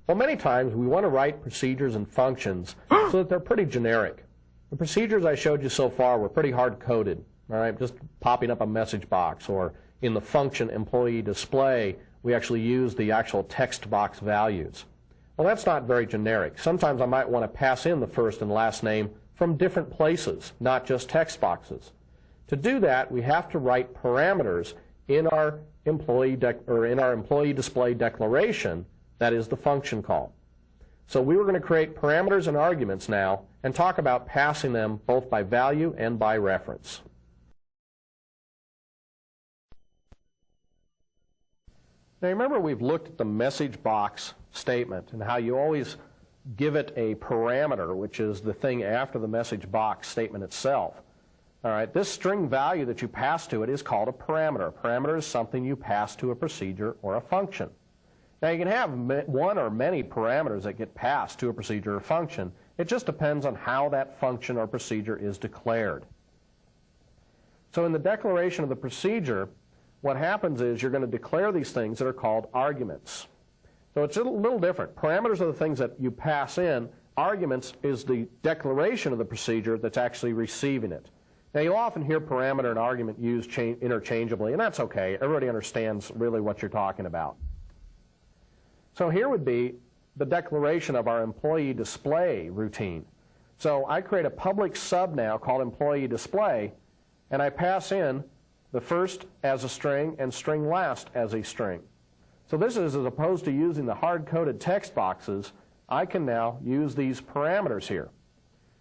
Well, many times we want to write procedures and functions so that they're pretty generic. The procedures I showed you so far were pretty hard-coded, all right, just popping up a message box, or in the function employee display, we actually use the actual text box values. Well, that's not very generic. Sometimes I might want to pass in the first and last name from different places, not just text boxes. To do that, we have to write parameters in our employee display declaration, that is the function call. So we were going to create parameters and arguments now and talk about passing them both by value and by reference. Now remember, we've looked at the message box statement and how you always give it a parameter, which is the thing after the message box statement itself. All right, this string value that you pass to it is called a parameter. A parameter is something you pass to a procedure or a function. Now you can have one or many parameters that get passed to a procedure or function. It just depends on how that function or procedure is declared. So in the declaration of the procedure, what happens is you're going to declare these things that are called arguments. So it's a little different. Parameters are the things that you pass in. Arguments is the declaration of the procedure that's actually receiving it. Now you'll often hear parameter and argument used interchangeably, and that's okay. Everybody understands really what you're talking about. So here would be the declaration of our employee display routine. So I create a public sub now called employee display, and I pass in the first as a string and string last as a string. So this is, as opposed to using the hard-coded text boxes, I can now use these parameters here.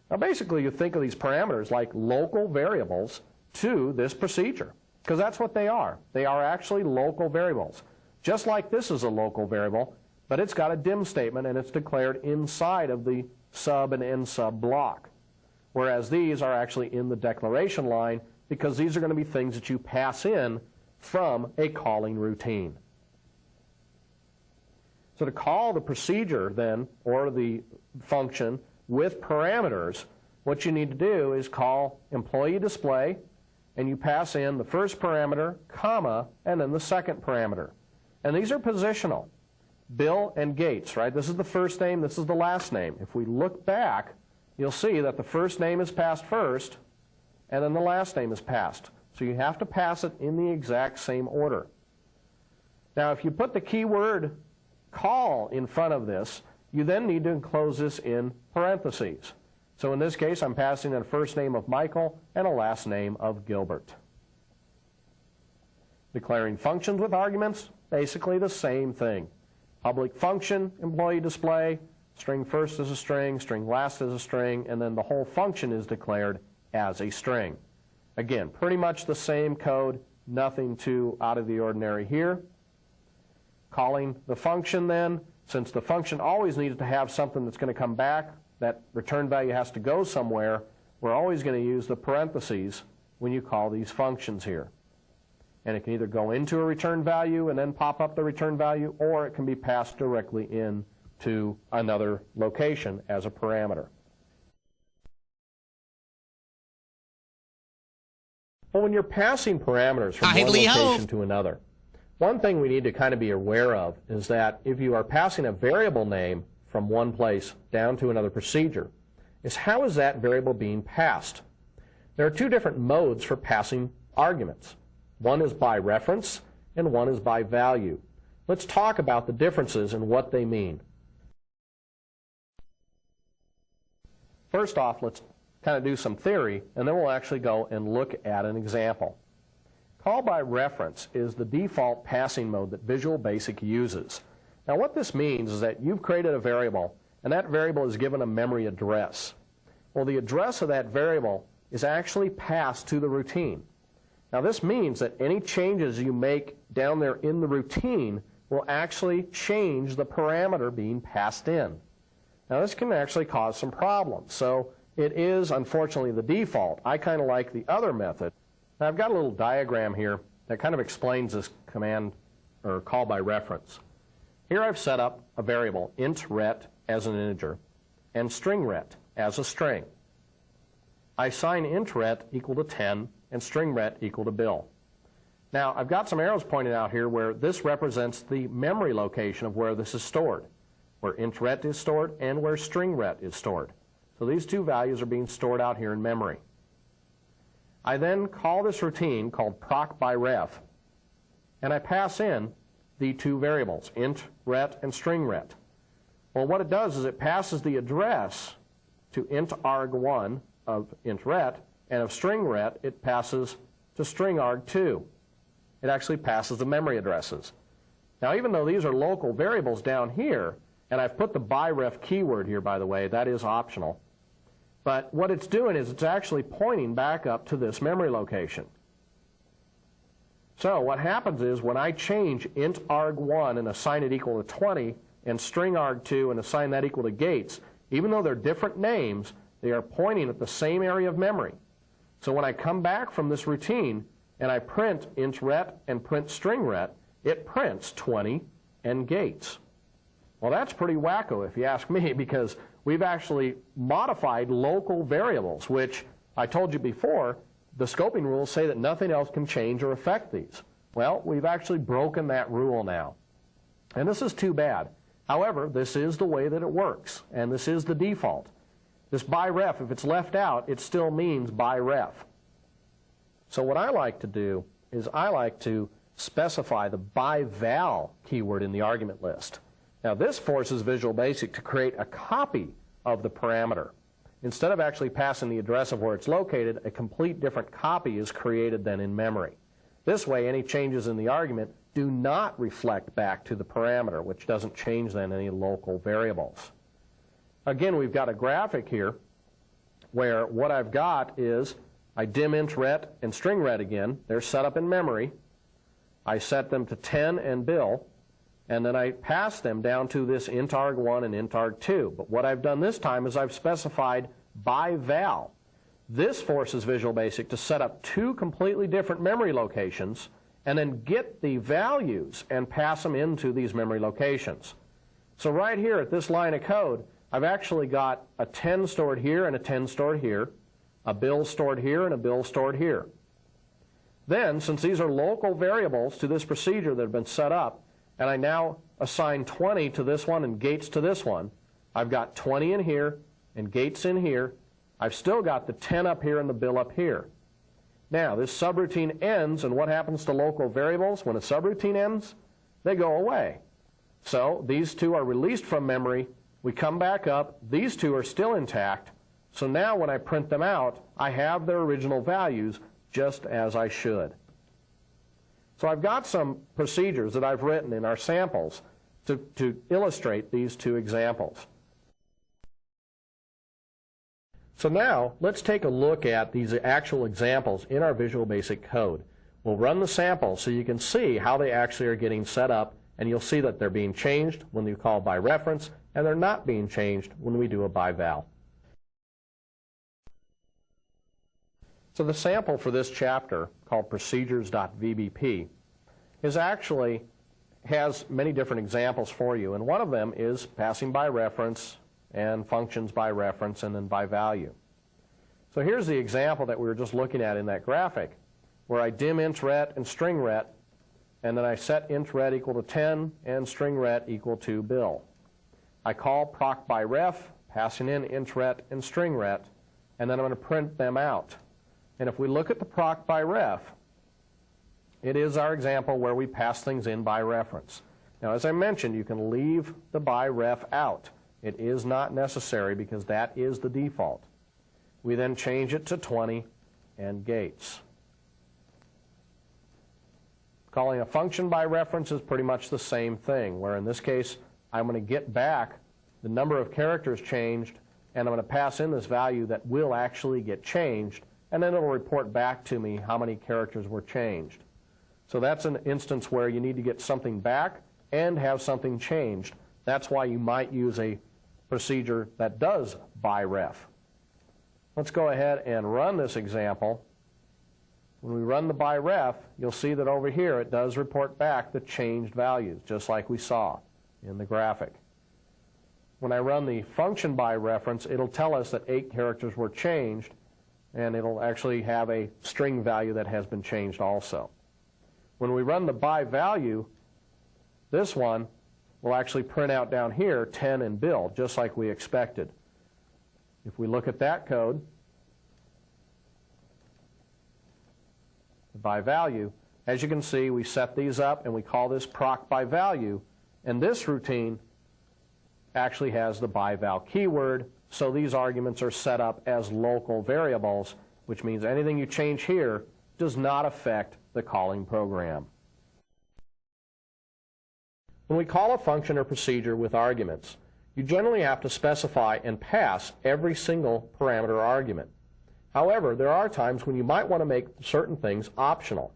Now basically you think of these parameters like local variables to this procedure, because that's what they are. They are actually local variables. Just like this is a local variable, but it's got a dim statement and it's declared inside of the sub and end sub block. Whereas these are actually in the declaration line, because these are going to be things that you pass in from a calling routine. So to call the procedure then, or the function, with parameters, what you need to do is call employee display, and you pass in the first parameter, comma, and then the second parameter. And these are positional. Bill and Gates, right? This is the first name, this is the last name. If we look back, you'll see that the first name is passed first, and then the last name is passed. So you have to pass it in the exact same order. Now if you put the keyword call in front of this, you then need to enclose this in parentheses. So in this case, I'm passing a first name of Michael and a last name of Gilbert. Declaring functions with arguments, basically the same thing. Public function, employee display, string first is a string, string last is a string, and then the whole function is declared as a string. Again, pretty much the same code, nothing too out of the ordinary here. Calling the function then, since the function always needed to have something that's going to come back, that return value has to go somewhere, we're always going to use the parentheses when you call these functions here. And it can either go into a return value and then pop up the return value, or it can be passed directly into another location as a parameter. Well, when you're passing parameters from one location to another, one thing we need to kind of be aware of is that if you are passing a variable name from one place down to another procedure, is how is that variable being passed? There are two different modes for passing arguments. One is by reference and one is by value. Let's talk about the differences and what they mean. First off, let's kind of do some theory, and then we'll actually go and look at an example. Call by reference is the default passing mode that Visual Basic uses. Now what this means is that you've created a variable, and that variable is given a memory address. Well, the address of that variable is actually passed to the routine. Now this means that any changes you make down there in the routine will actually change the parameter being passed in. Now this can actually cause some problems. So it is, unfortunately, the default. I kind of like the other method. Now I've got a little diagram here that kind of explains this command or call by reference. Here I've set up a variable int ret as an integer and string ret as a string. I assign int ret equal to 10 and string ret equal to Bill. Now I've got some arrows pointed out here where this represents the memory location of where this is stored. where int ret is stored and where string ret is stored. So these two values are being stored out here in memory. I then call this routine called proc by ref, and I pass in the two variables, int ret and string ret. Well, what it does is it passes the address to int arg1 of int ret, and of string ret it passes to string arg2. It actually passes the memory addresses. Now, even though these are local variables down here, and I've put the by ref keyword here, by the way, that is optional, but what it's doing is it's actually pointing back up to this memory location. So what happens is when I change int arg1 and assign it equal to 20 and string arg2 and assign that equal to gates, even though they're different names, they are pointing at the same area of memory. So when I come back from this routine and I print int ret and print string ret, it prints 20 and gates. Well, that's pretty wacko if you ask me, because we've actually modified local variables, which I told you before, the scoping rules say that nothing else can change or affect these. Well, we've actually broken that rule now. And this is too bad. However, this is the way that it works, and this is the default. This by ref, if it's left out, it still means by ref. So what I like to do is I like to specify the by val keyword in the argument list. Now this forces Visual Basic to create a copy of the parameter. Instead of actually passing the address of where it's located, a complete different copy is created then in memory. This way, any changes in the argument do not reflect back to the parameter, which doesn't change then any local variables. Again, we've got a graphic here where what I've got is I dim int ret and string ret again. They're set up in memory. I set them to 10 and Bill, and then I pass them down to this int arg1 and int arg2. But what I've done this time is I've specified by val. This forces Visual Basic to set up two completely different memory locations and then get the values and pass them into these memory locations. So right here at this line of code, I've actually got a 10 stored here and a 10 stored here, a Bill stored here and a Bill stored here. Then, since these are local variables to this procedure that have been set up, and I now assign 20 to this one and gates to this one, I've got 20 in here and gates in here. I've still got the 10 up here and the Bill up here. Now, this subroutine ends, and what happens to local variables when a subroutine ends? They go away. So these two are released from memory. We come back up. These two are still intact. So now when I print them out, I have their original values just as I should. So I've got some procedures that I've written in our samples to illustrate these two examples. So now let's take a look at these actual examples in our Visual Basic code. We'll run the sample so you can see how they actually are getting set up, and you'll see that they're being changed when you call by reference, and they're not being changed when we do a by val. So the sample for this chapter, called procedures.vbp, has many different examples for you, and one of them is passing by reference and functions by reference and then by value. So here's the example that we were just looking at in that graphic, where I dim int ret and string ret, and then I set int ret equal to 10 and string ret equal to Bill. I call proc by ref, passing in int ret and string ret, and then I'm going to print them out. And if we look at the proc by ref, it is our example where we pass things in by reference. Now, as I mentioned, you can leave the by ref out. It is not necessary because that is the default. We then change it to 20 and gates. Calling a function by reference is pretty much the same thing, where in this case I'm going to get back the number of characters changed, and I'm going to pass in this value that will actually get changed, and then it will report back to me how many characters were changed. So that's an instance where you need to get something back and have something changed. That's why you might use a procedure that does by ref. Let's go ahead and run this example. When we run the by ref, you'll see that over here it does report back the changed values, just like we saw in the graphic. When I run the function by reference, it'll tell us that 8 characters were changed, and it'll actually have a string value that has been changed also. When we run the by value, this one will actually print out down here 10 and Bill, just like we expected. If we look at that code, by value, as you can see, we set these up and we call this proc by value, and this routine actually has the by val keyword, so these arguments are set up as local variables, which means anything you change here does not affect the calling program. When we call a function or procedure with arguments, you generally have to specify and pass every single parameter or argument. However, there are times when you might want to make certain things optional.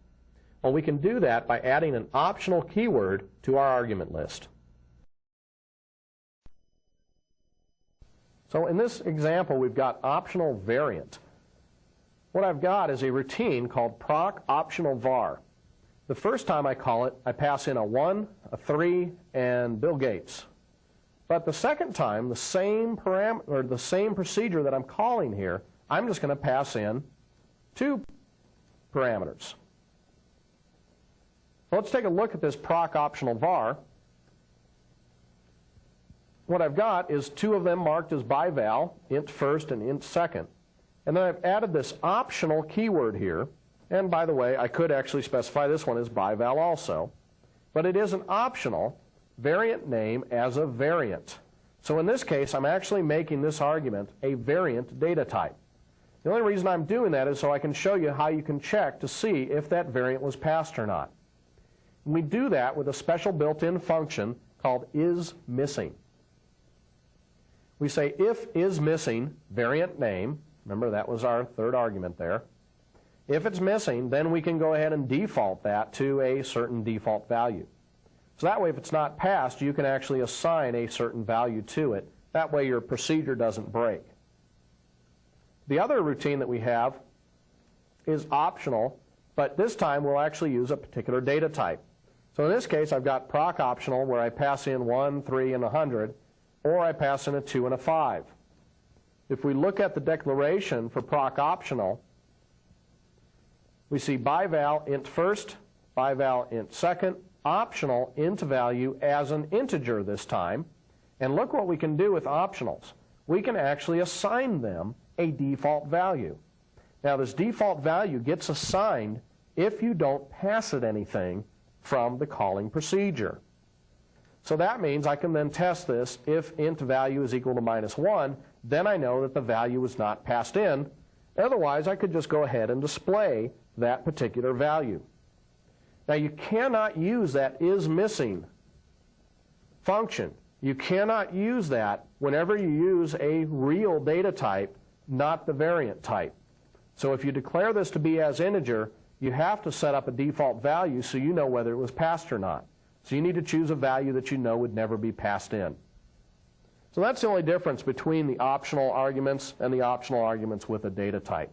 Well, we can do that by adding an optional keyword to our argument list. So in this example, we've got optional variant. What I've got is a routine called proc optional var. The first time I call it, I pass in a 1, a 3, and Bill Gates. But the second time, the same procedure that I'm calling here, I'm just going to pass in 2 parameters. So let's take a look at this proc optional var. What I've got is 2 of them marked as by val, int first and int second. And then I've added this optional keyword here. And by the way, I could actually specify this one as by val also. But it is an optional variant name as a variant. So in this case, I'm actually making this argument a variant data type. The only reason I'm doing that is so I can show you how you can check to see if that variant was passed or not. And we do that with a special built-in function called isMissing. We say if isMissing variant name, remember that was our third argument there. If it's missing, then we can go ahead and default that to a certain default value. So that way, if it's not passed, you can actually assign a certain value to it. That way your procedure doesn't break. The other routine that we have is optional, but this time we'll actually use a particular data type. So in this case, I've got proc optional where I pass in 1, 3, and 100, or I pass in a 2 and a 5. If we look at the declaration for proc optional, we see by val int first, by val int second, optional int value as an integer this time. And look what we can do with optionals. We can actually assign them a default value. Now this default value gets assigned if you don't pass it anything from the calling procedure. So that means I can then test this. If int value is equal to -1, then I know that the value was not passed in. Otherwise, I could just go ahead and display that particular value. Now you cannot use that isMissing function. You cannot use that whenever you use a real data type, not the variant type. So if you declare this to be as integer, you have to set up a default value so you know whether it was passed or not. So you need to choose a value that you know would never be passed in. So that's the only difference between the optional arguments and the optional arguments with a data type.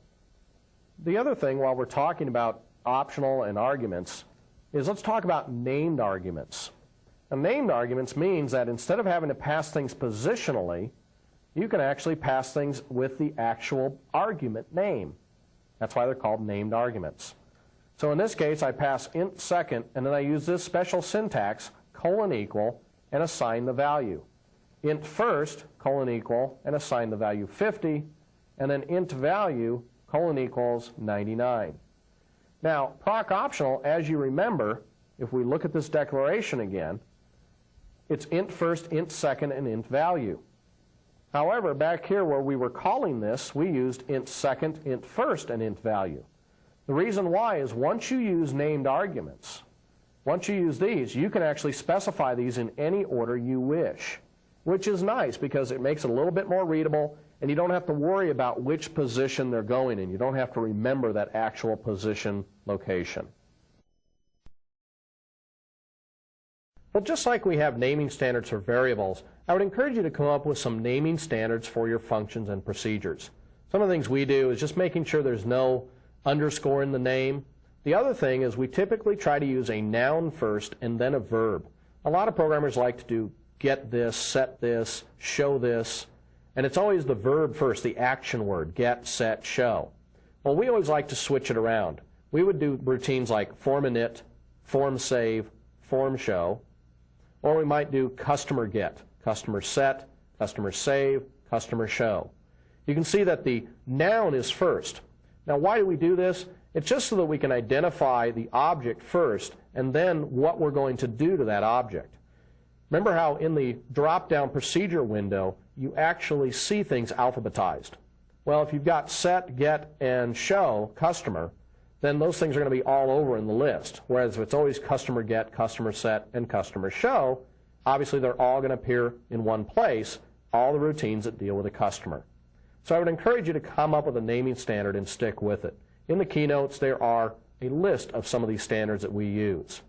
The other thing while we're talking about optional and arguments is let's talk about named arguments. Now, named arguments means that instead of having to pass things positionally, you can actually pass things with the actual argument name. That's why they're called named arguments. So in this case, I pass int second, and then I use this special syntax, :equal, and assign the value. Int first, :equal, and assign the value 50, and then int value, :equals 99. Now, proc optional, as you remember, if we look at this declaration again, it's int first, int second, and int value. However, back here where we were calling this, we used int second, int first, and int value. The reason why is once you use named arguments, once you use these, you can actually specify these in any order you wish, which is nice because it makes it a little bit more readable, and you don't have to worry about which position they're going in. You don't have to remember that actual position location. Well, just like we have naming standards for variables, I would encourage you to come up with some naming standards for your functions and procedures. Some of the things we do is just making sure there's no underscore in the name. The other thing is we typically try to use a noun first and then a verb. A lot of programmers like to do get this, set this, show this, and it's always the verb first, the action word, get, set, show. Well, we always like to switch it around. We would do routines like form init, form save, form show. Or we might do customer get, customer set, customer save, customer show. You can see that the noun is first. Now, why do we do this? It's just so that we can identify the object first and then what we're going to do to that object. Remember how in the drop-down procedure window, you actually see things alphabetized. Well, if you've got set, get, and show, customer, then those things are going to be all over in the list. Whereas if it's always customer get, customer set, and customer show, obviously they're all going to appear in one place, all the routines that deal with a customer. So I would encourage you to come up with a naming standard and stick with it. In the keynotes, there are a list of some of these standards that we use.